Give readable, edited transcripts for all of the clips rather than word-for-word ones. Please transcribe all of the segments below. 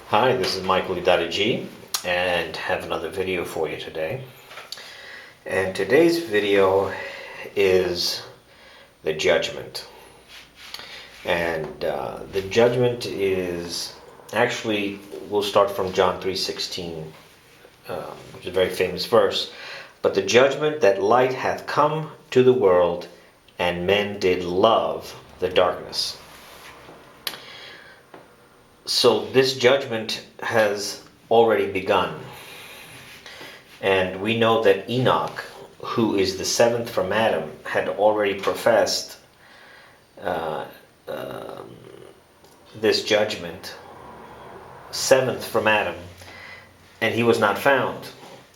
Hi, this is Michael G, and have another video for you today. And today's video is the judgment. And the judgment is actually, we'll start from John 3:16, which is a very famous verse. But the judgment that light hath come to the world, and men did love the darkness. So this judgment has already begun. And we know that Enoch, who is the seventh from Adam, had already professed this judgment, seventh from Adam, and he was not found.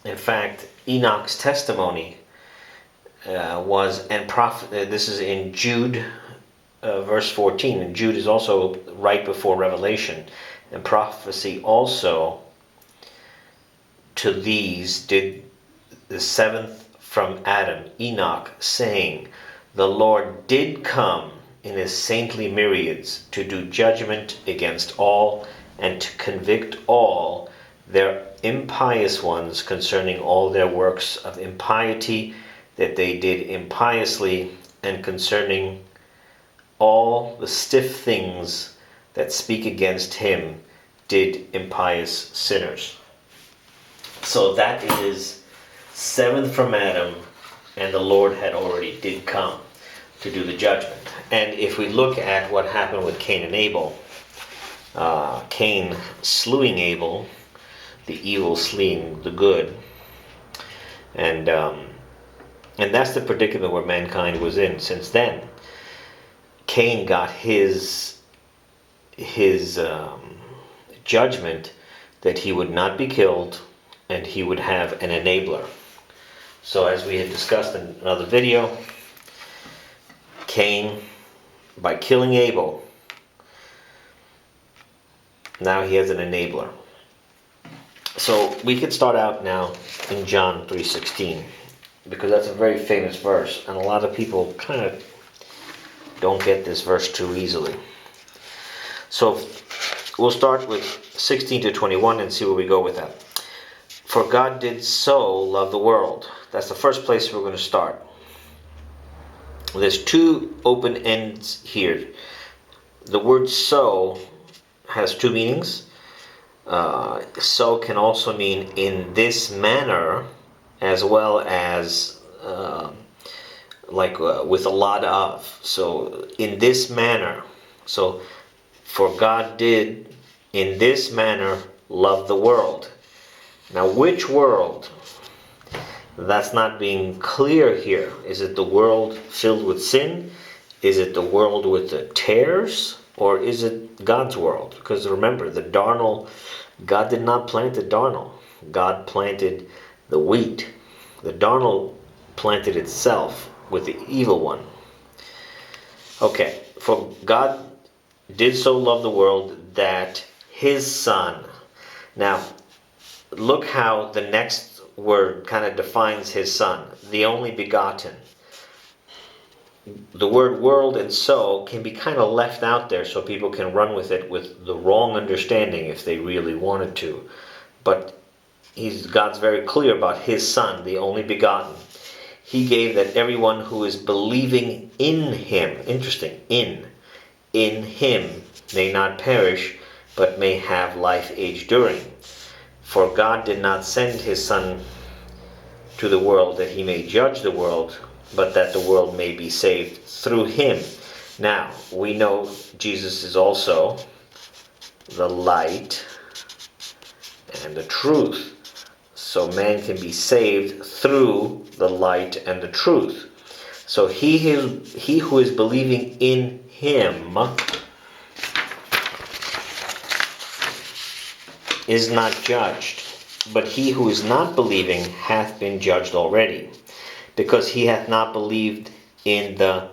In fact, Enoch's testimony was, and this is in Jude verse 14, and Jude is also right before Revelation. And prophecy also to these did the seventh from Adam, Enoch, saying, the Lord did come in his saintly myriads to do judgment against all, and to convict all their impious ones concerning all their works of impiety that they did impiously, and concerning all the stiff things that speak against him did impious sinners. So that is seventh from Adam, and the Lord had already did come to do the judgment. And if we look at what happened with Cain and Abel, Cain slewing Abel, the evil slaying the good, and that's the predicament where mankind was in since then. Cain got his judgment that he would not be killed, and he would have an enabler. So as we had discussed in another video, Cain, by killing Abel, now he has an enabler. So we could start out now in John 3:16, because that's a very famous verse, and a lot of people kind of don't get this verse too easily. So we'll start with 16 to 21 and see where we go with that. For God did so love the world. That's the first place we're going to start. There's two open ends here. The word so has two meanings. So can also mean in this manner, as well as with a lot of. So in this manner. So for God did in this manner love the world. Now which world? That's not being clear here. Is it the world filled with sin? Is it the world with the tares? Or is it God's world? Because remember, the darnel, God did not plant the darnel. God planted the wheat. The darnel planted itself with the evil one. Okay, for God did so love the world that his son. Now, look how the next word kind of defines his son, the only begotten. The word world and so can be kind of left out there so people can run with it with the wrong understanding if they really wanted to. But God's very clear about his son, the only begotten. He gave that everyone who is believing in him, interesting, in him may not perish, but may have life age-during. For God did not send his Son to the world that he may judge the world, but that the world may be saved through him. Now, we know Jesus is also the light and the truth. So man can be saved through the light and the truth. So he who is believing in him is not judged, but he who is not believing hath been judged already, because he hath not believed in the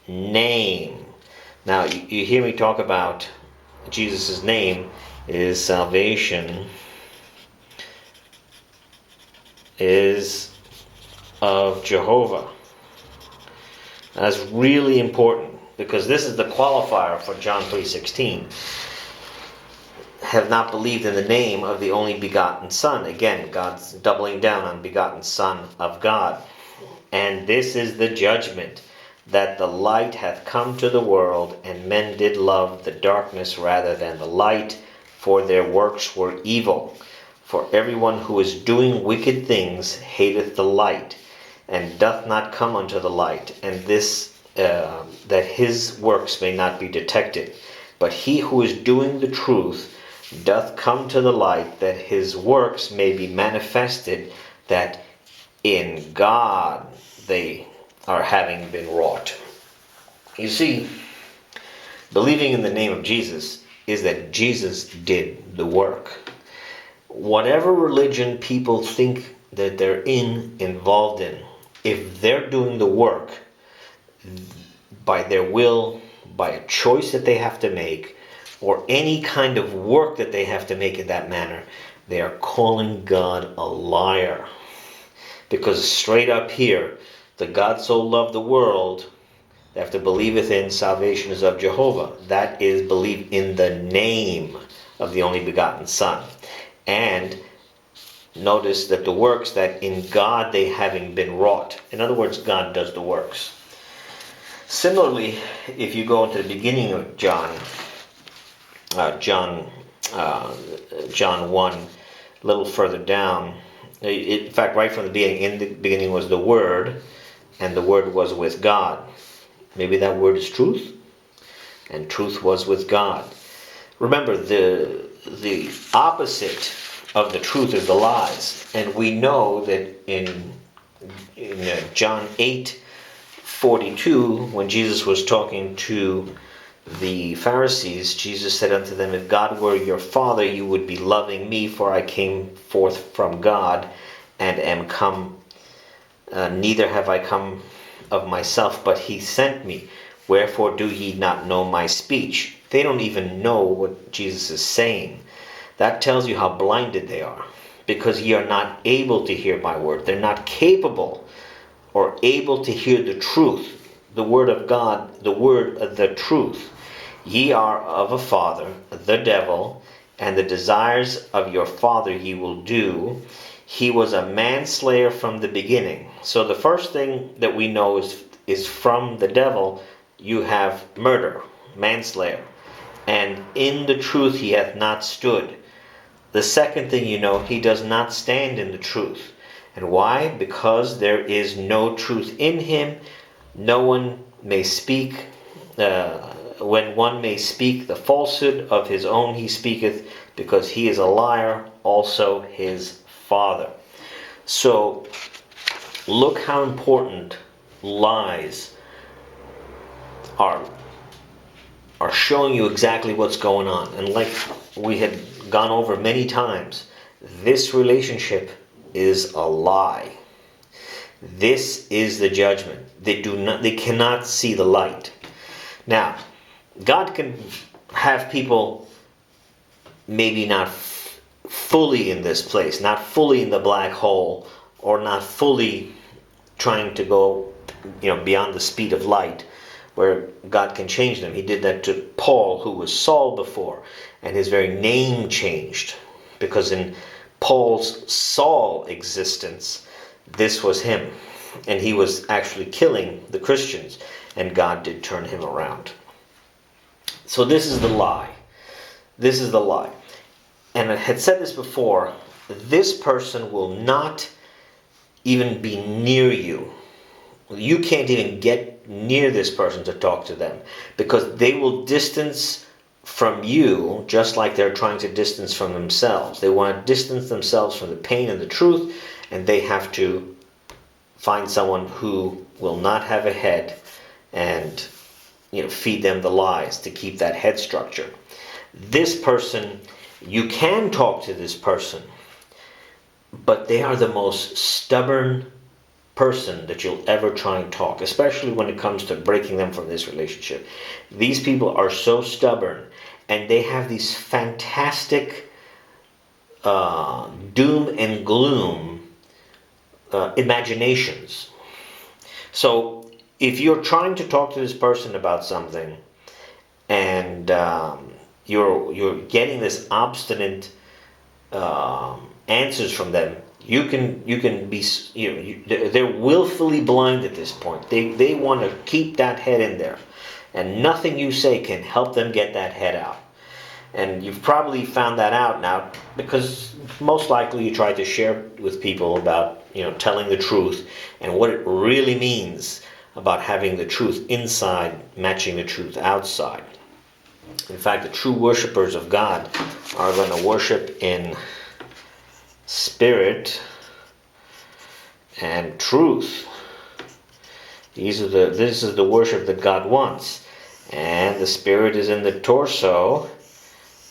name. Now you hear me talk about Jesus' name is salvation is of Jehovah. That's really important, because this is the qualifier for John 3:16. have not believed in the name of the only begotten Son. Again, God's doubling down on begotten Son of God. And this is the judgment, that the light hath come to the world, and men did love the darkness rather than the light, for their works were evil. For everyone who is doing wicked things hateth the light, and doth not come unto the light, and this that his works may not be detected. But he who is doing the truth doth come to the light, that his works may be manifested, that in God they are having been wrought. You see, believing in the name of Jesus is that Jesus did the work. Whatever religion people think that they're involved in, if they're doing the work by their will, by a choice that they have to make, or any kind of work that they have to make in that manner, they are calling God a liar. Because straight up here, the God so loved the world, they have to believeth in salvation is of Jehovah. That is, believe in the name of the only begotten Son. And notice that the works that in God they having been wrought. In other words, God does the works. Similarly, if you go into the beginning of John 1, a little further down, in fact, right from the beginning, in the beginning was the Word, and the Word was with God. Maybe that word is truth, and truth was with God. Remember, the opposite of the truth is the lies, and we know that in John 8:42, when Jesus was talking to the Pharisees, Jesus said unto them, if God were your Father, you would be loving me, for I came forth from God, and am come, neither have I come of myself, but he sent me. Wherefore do ye not know my speech? They don't even know what Jesus is saying. That tells you how blinded they are, because ye are not able to hear my word. They're not capable or able to hear the truth, the word of God, the word of the truth. Ye are of a father, the devil, and the desires of your father ye will do. He was a manslayer from the beginning. So the first thing that we know is from the devil, you have murder, manslayer. And in the truth he hath not stood. The second thing you know, he does not stand in the truth. And why? Because there is no truth in him. No one may speak, when one may speak the falsehood of his own he speaketh, because he is a liar, also his father. So, look how important lies are showing you exactly what's going on. And like we had gone over many times, this relationship is a lie. This is the judgment. They cannot see the light. Now, God can have people maybe not fully in this place, not fully in the black hole, or not fully trying to go, beyond the speed of light, where God can change them. He did that to Paul, who was Saul before, and his very name changed, because in Paul's Saul existence, this was him, and he was actually killing the Christians, and God did turn him around. So this is the lie. This is the lie. And I had said this before, this person will not even be near you. You can't even get near this person to talk to them, because they will distance from you just like they're trying to distance from themselves. They want to distance themselves from the pain and the truth, and they have to find someone who will not have a head and feed them the lies to keep that head structure. This person, you can talk to this person, but they are the most stubborn person that you'll ever try and talk, especially when it comes to breaking them from this relationship. These people are so stubborn, and they have these fantastic doom and gloom imaginations. So if you're trying to talk to this person about something, and you're getting this obstinate answers from them, you can be, they're willfully blind at this point. They want to keep that head in there, and nothing you say can help them get that head out. And you've probably found that out now, because most likely you try to share with people about, telling the truth and what it really means about having the truth inside matching the truth outside. In fact, the true worshipers of God are going to worship in spirit and truth. This is the worship that God wants. And the spirit is in the torso,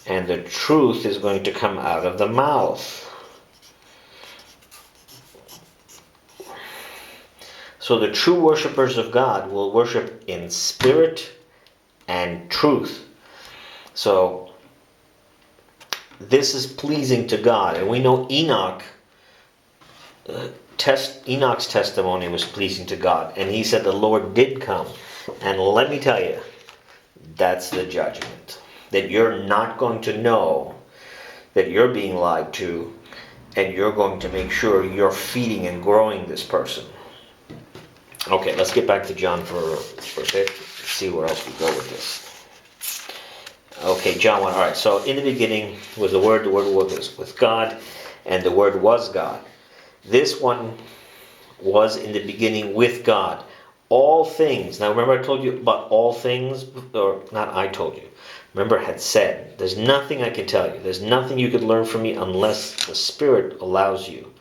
and the truth is going to come out of the mouth. So the true worshipers of God will worship in spirit and truth. So this is pleasing to God. And we know Enoch's testimony was pleasing to God. And he said the Lord did come. And let me tell you, that's the judgment. That you're not going to know that you're being lied to, and you're going to make sure you're feeding and growing this person. Okay, let's get back to John for a bit. See where else we go with this. Okay, John 1. All right, so in the beginning was the Word was with God, and the Word was God. This one was in the beginning with God. All things. Now remember I told you about all things, or not I told you. Remember I had said, there's nothing I can tell you. There's nothing you could learn from me unless the Spirit allows you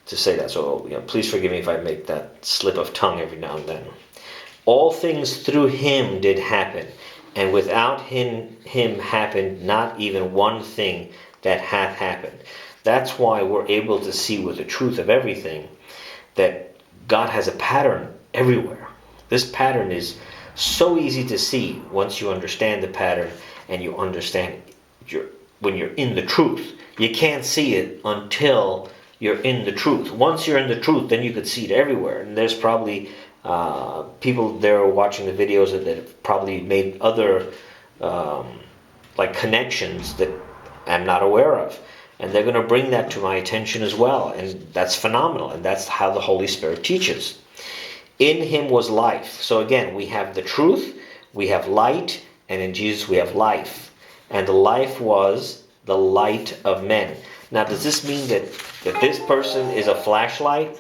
to say that. So please forgive me if I make that slip of tongue every now and then. All things through him did happen, and without him happened not even one thing that hath happened. That's why we're able to see with the truth of everything that God has a pattern everywhere. This pattern is so easy to see once you understand the pattern and you understand when you're in the truth. You can't see it until you're in the truth. Once you're in the truth, then you could see it everywhere. And there's probably people there watching the videos that have probably made other connections that I'm not aware of. And they're going to bring that to my attention as well. And that's phenomenal. And that's how the Holy Spirit teaches. In him was life. So again, we have the truth, we have light, and in Jesus we have life. And the life was the light of men. Now, does this mean that this person is a flashlight?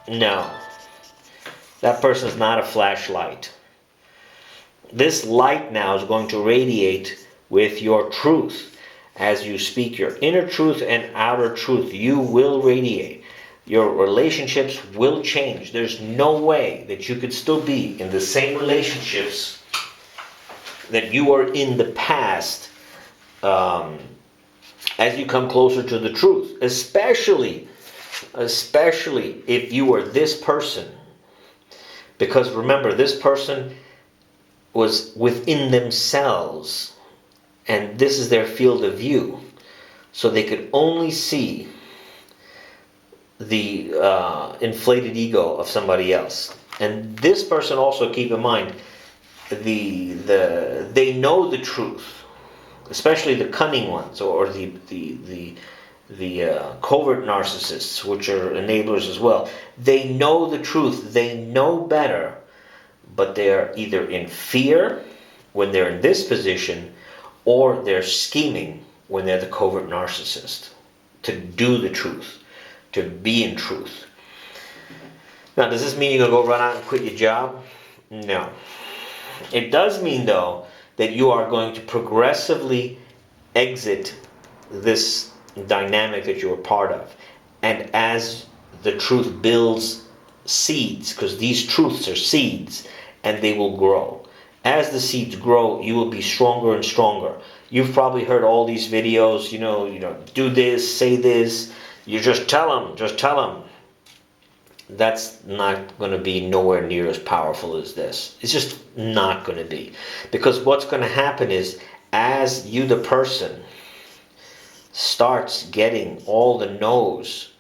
No. That person is not a flashlight. This light now is going to radiate with your truth. As you speak your inner truth and outer truth, you will radiate. Your relationships will change. There's no way that you could still be in the same relationships that you were in the past as you come closer to the truth. Especially if you are this person. Because remember, this person was within themselves. And this is their field of view. So they could only see the inflated ego of somebody else. And this person also, keep in mind, they know the truth, especially the cunning ones, or the covert narcissists, which are enablers as well. They know the truth. They know better, but they are either in fear when they're in this position, or they're scheming when they're the covert narcissist to do the truth, to be in truth. Now, does this mean you're going to go run out and quit your job? No. It does mean, though, that you are going to progressively exit this dynamic that you're a part of. And as the truth builds seeds, because these truths are seeds, and they will grow. As the seeds grow, you will be stronger and stronger. You've probably heard all these videos, do this, say this. You just tell them. That's not going to be nowhere near as powerful as this. It's just not going to be. Because what's going to happen is, as you, the person, starts getting all the no's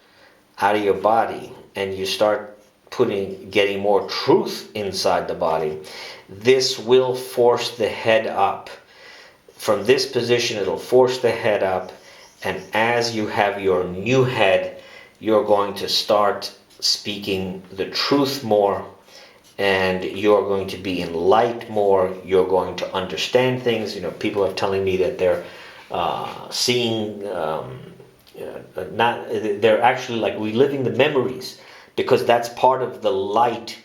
out of your body, and you start getting more truth inside the body, this will force the head up. from this position, it'll force the head up, and as you have your new head, you're going to start speaking the truth more, and you're going to be in light more. You're going to understand things. People are telling me that they're seeing, they're actually like reliving the memories, because that's part of the light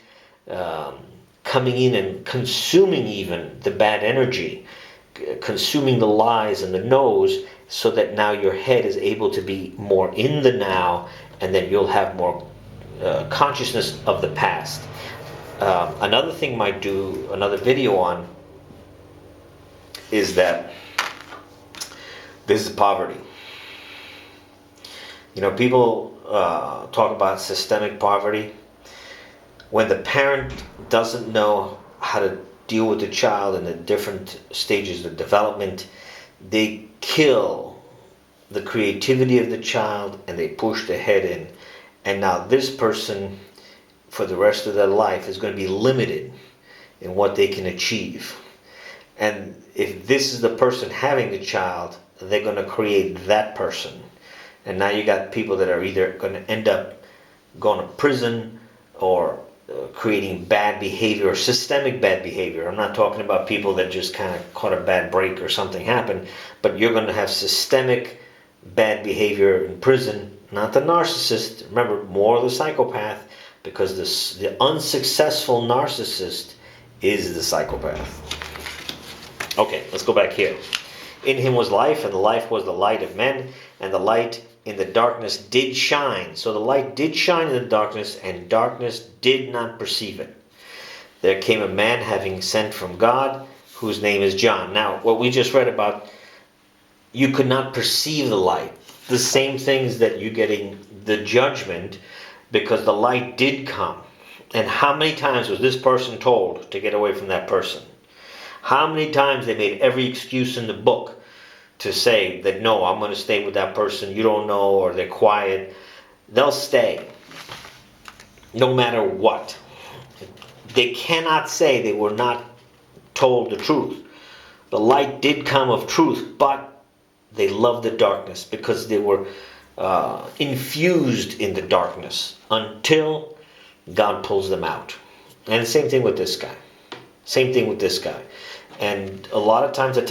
coming in and consuming even the bad energy, consuming the lies and the no's, so that now your head is able to be more in the now, and then you'll have more consciousness of the past. Another thing might do another video on is that this is poverty. People talk about systemic poverty. When the parent doesn't know how to deal with the child in the different stages of development, they kill the creativity of the child and they push the head in. And now this person, for the rest of their life, is going to be limited in what they can achieve. And if this is the person having the child, they're going to create that person. And now you got people that are either going to end up going to prison or creating bad behavior or systemic bad behavior. I'm not talking about people that just kind of caught a bad break or something happened, but you're going to have systemic bad behavior in prison. Not the narcissist, remember, more the psychopath, because the unsuccessful narcissist is the psychopath. Okay, let's go back here. In him was life, and the life was the light of men, and the light in the darkness did shine. So the light did shine in the darkness, and darkness did not perceive it. There came a man having sent from God, whose name is John. Now, what we just read about, you could not perceive the light. The same things that you're getting the judgment, because the light did come. And how many times was this person told to get away from that person? How many times they made every excuse in the book to say that, no, I'm going to stay with that person, you don't know, or they're quiet. They'll stay no matter what. They cannot say they were not told the truth. The light did come of truth, but they loved the darkness because they were infused in the darkness until God pulls them out. And the same thing with this guy. Same thing with this guy. And a lot of times I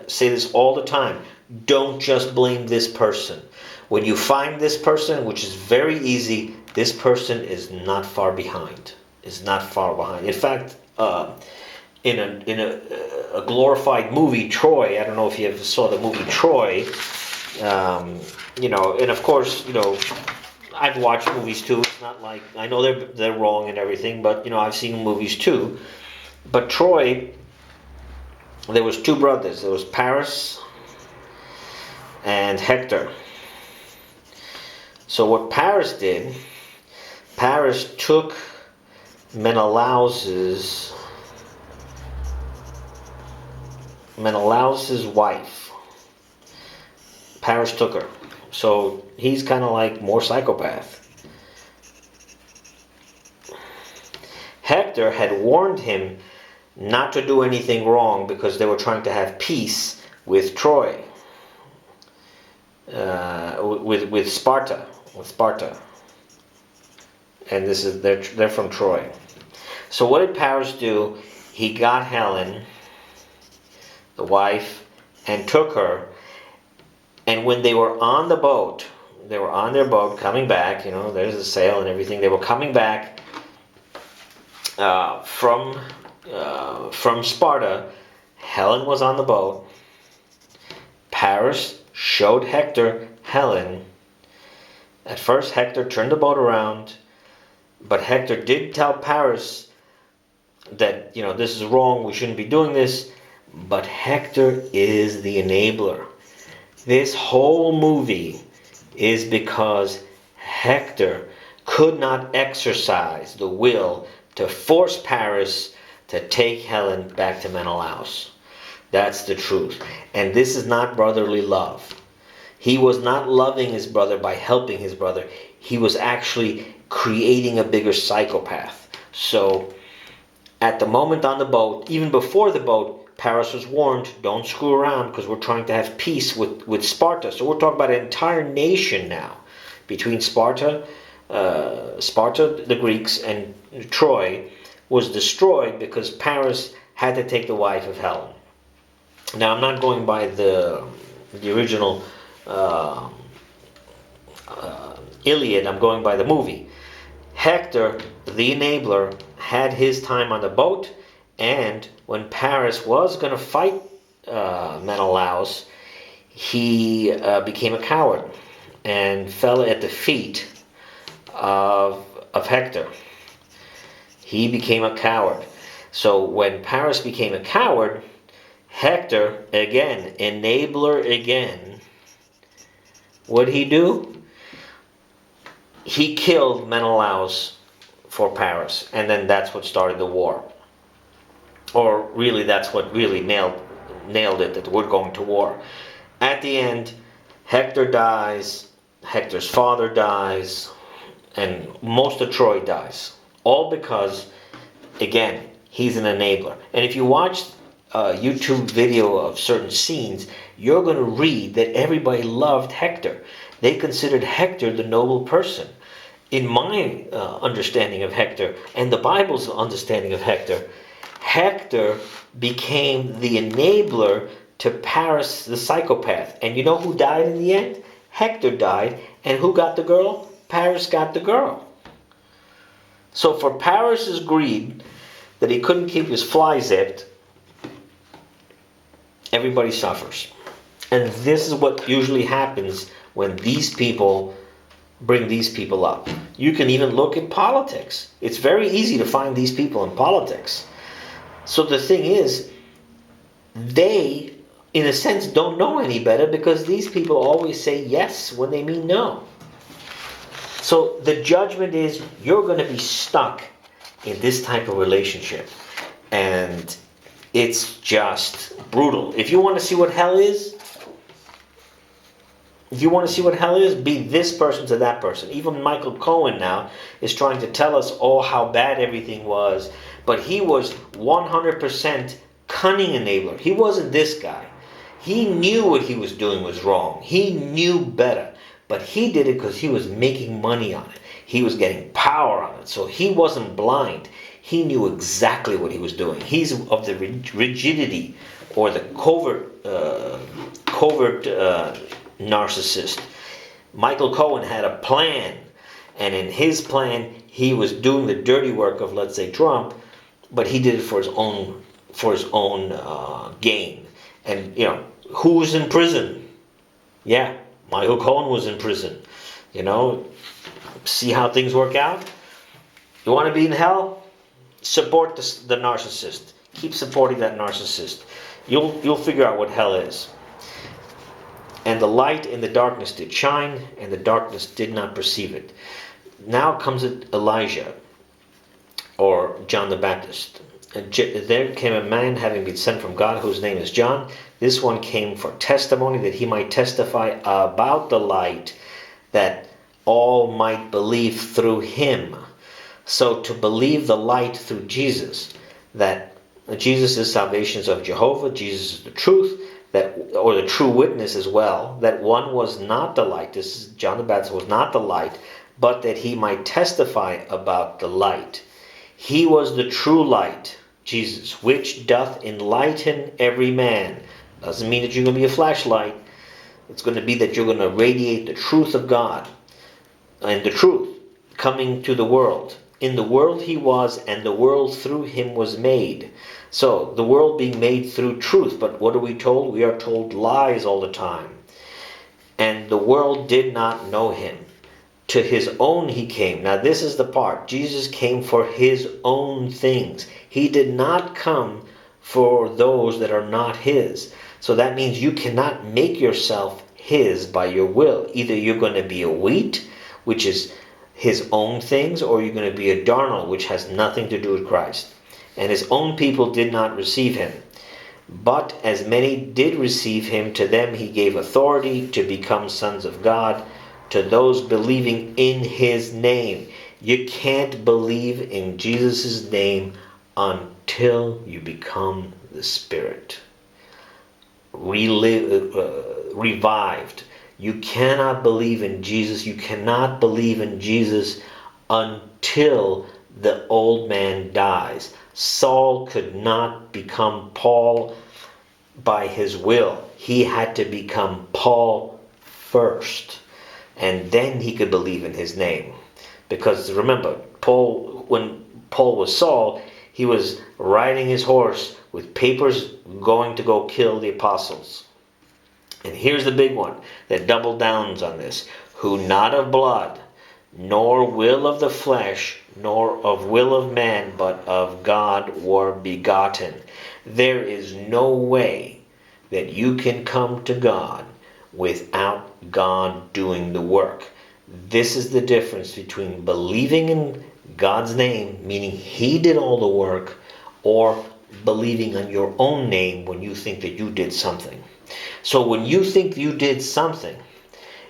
say this all the time. Don't just blame this person. When you find this person, which is very easy, this person is not far behind. Is not far behind. In fact, in a glorified movie, Troy. I don't know if you ever saw the movie Troy. And of course, I've watched movies too. It's not like I know they're wrong and everything, but I've seen movies too. But Troy, there was two brothers. There was Paris and Hector. So what Paris did, Paris took Menelaus's wife. Paris took her. So he's kind of like more psychopath. Hector had warned him not to do anything wrong because they were trying to have peace with Troy, with Sparta, and this is they're from Troy. So what did Paris do? He got Helen, the wife, and took her. And when they were on the boat, they were on their boat coming back. There's the sail and everything. They were coming back from Sparta. Helen was on the boat. Paris showed Hector Helen. At first, Hector turned the boat around, but Hector did tell Paris that this is wrong. We shouldn't be doing this. But Hector is the enabler. This whole movie is because Hector could not exercise the will to force Paris to take Helen back to Menelaus. That's the truth. And this is not brotherly love. He was not loving his brother by helping his brother. He was actually creating a bigger psychopath. So at the moment on the boat, even before the boat, Paris was warned, don't screw around because we're trying to have peace with Sparta. So we're talking about an entire nation now between Sparta, the Greeks, and Troy was destroyed because Paris had to take the wife of Helen. Now I'm not going by the original Iliad, I'm going by the movie. Hector, the enabler, had his time on the boat, and when Paris was going to fight Menelaus, he became a coward and fell at the feet of Hector. He became a coward. So when Paris became a coward, Hector, again, enabler again, what did he do? He killed Menelaus for Paris, and then that's what started the war. Or really, that's what really nailed it, that we're going to war. At the end, Hector dies, Hector's father dies, and most of Troy dies. All because, again, he's an enabler. And if you watch a YouTube video of certain scenes, you're going to read that everybody loved Hector. They considered Hector the noble person. In my understanding of Hector, and the Bible's understanding of Hector, Hector became the enabler to Paris the psychopath. And you know who died in the end? Hector died. And who got the girl? Paris got the girl. So for Paris's greed, that he couldn't keep his fly zipped, everybody suffers. And this is what usually happens when these people bring these people up. You can even look at politics. It's very easy to find these people in politics. So the thing is, they, in a sense, don't know any better because these people always say yes when they mean no. So the judgment is, you're going to be stuck in this type of relationship. And it's just brutal. If you want to see what hell is, be this person to that person. Even Michael Cohen now is trying to tell us, how bad everything was. But he was 100% cunning enabler. He wasn't this guy. He knew what he was doing was wrong. He knew better. But he did it because he was making money on it. He was getting power on it. So he wasn't blind. He knew exactly what he was doing. He's of the rigidity or the covert narcissist. Michael Cohen had a plan, and in his plan he was doing the dirty work of, let's say, Trump, but he did it for his own gain. And who was in prison? Yeah, Michael Cohen was in prison. See how things work out. You want to be in hell? Support the narcissist. Keep supporting that narcissist. You'll figure out what hell is. And the light in the darkness did shine, and the darkness did not perceive it. Now comes Elijah, or John the Baptist. There came a man having been sent from God, whose name is John. This one came for testimony, that he might testify about the light, that all might believe through him. So to believe the light through Jesus, that Jesus is salvation of Jehovah, Jesus is the truth, or the true witness as well, that one was not the light, this is John the Baptist was not the light, but that he might testify about the light. He was the true light, Jesus, which doth enlighten every man. Doesn't mean that you're going to be a flashlight. It's going to be that you're going to radiate the truth of God, and the truth coming to the world. In the world he was, and the world through him was made. So, the world being made through truth. But what are we told? We are told lies all the time. And the world did not know him. To his own he came. Now this is the part. Jesus came for his own things. He did not come for those that are not his. So that means you cannot make yourself his by your will. Either you're going to be a wheat, which is his own things, or you're going to be a darnel, which has nothing to do with Christ. And his own people did not receive him. But as many did receive him, to them he gave authority to become sons of God, to those believing in his name. You can't believe in Jesus' name until you become the Spirit. Revived. You cannot believe in Jesus. You cannot believe in Jesus until the old man dies. Saul could not become Paul by his will. He had to become Paul first, and then he could believe in his name. Because remember, when Paul was Saul, he was riding his horse with papers going to go kill the apostles. And here's the big one that double downs on this. Who not of blood, nor will of the flesh, nor of will of man, but of God were begotten. There is no way that you can come to God without God doing the work. This is the difference between believing in God's name, meaning He did all the work, or believing on your own name when you think that you did something. So when you think you did something,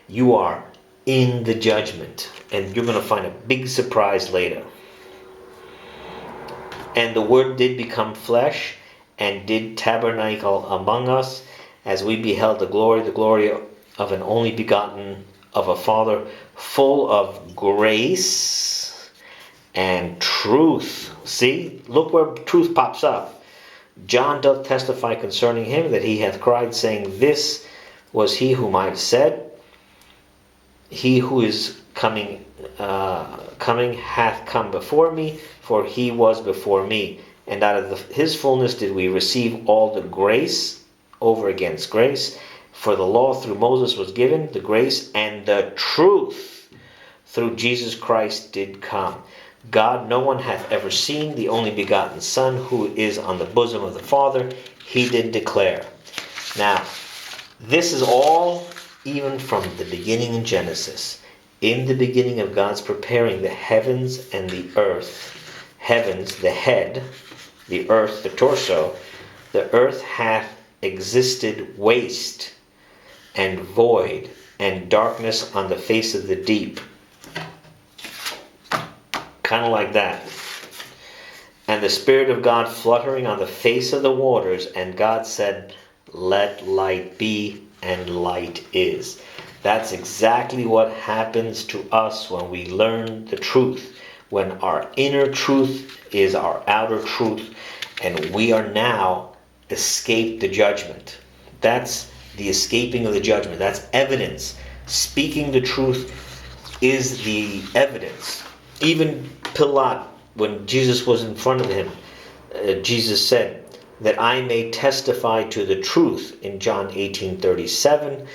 you are in the judgment, and you're going to find a big surprise later. And the Word did become flesh and did tabernacle among us, as we beheld the glory of an only begotten of a Father, full of grace and truth. See, look where truth pops up. John doth testify concerning him that he hath cried, saying, This was he whom I have said, he who is coming hath come before me, for he was before me. And out of his fullness did we receive all the grace over against grace. For the law through Moses was given, the grace and the truth through Jesus Christ did come. God no one hath ever seen, the only begotten Son, who is on the bosom of the Father, He did declare. Now, this is all even from the beginning in Genesis. In the beginning of God's preparing the heavens and the earth. Heavens, the head, the earth, the torso. The earth hath existed waste and void, and darkness on the face of the deep. Kind of like that. And the Spirit of God fluttering on the face of the waters, and God said, Let light be, and light is. That's exactly what happens to us when we learn the truth. When our inner truth is our outer truth, and we are now escaped the judgment. That's the escaping of the judgment. That's evidence. Speaking the truth is the evidence. Even Pilate, when Jesus was in front of him, Jesus said, that I may testify to the truth in John 18:37.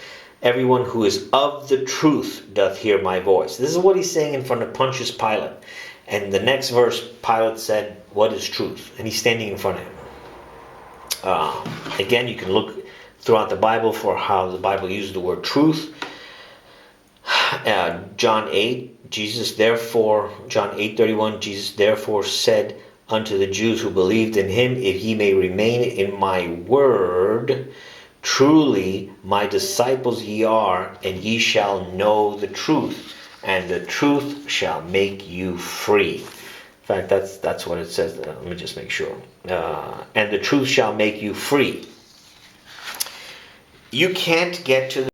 Everyone who is of the truth doth hear my voice. This is what he's saying in front of Pontius Pilate. And the next verse, Pilate said, what is truth? And he's standing in front of him. Again, you can look throughout the Bible for how the Bible uses the word truth. John 8:31, Jesus therefore said unto the Jews who believed in him, if ye may remain in my word, truly my disciples ye are, and ye shall know the truth, and the truth shall make you free. In fact, that's what it says. Let me just make sure. And the truth shall make you free. You can't get to the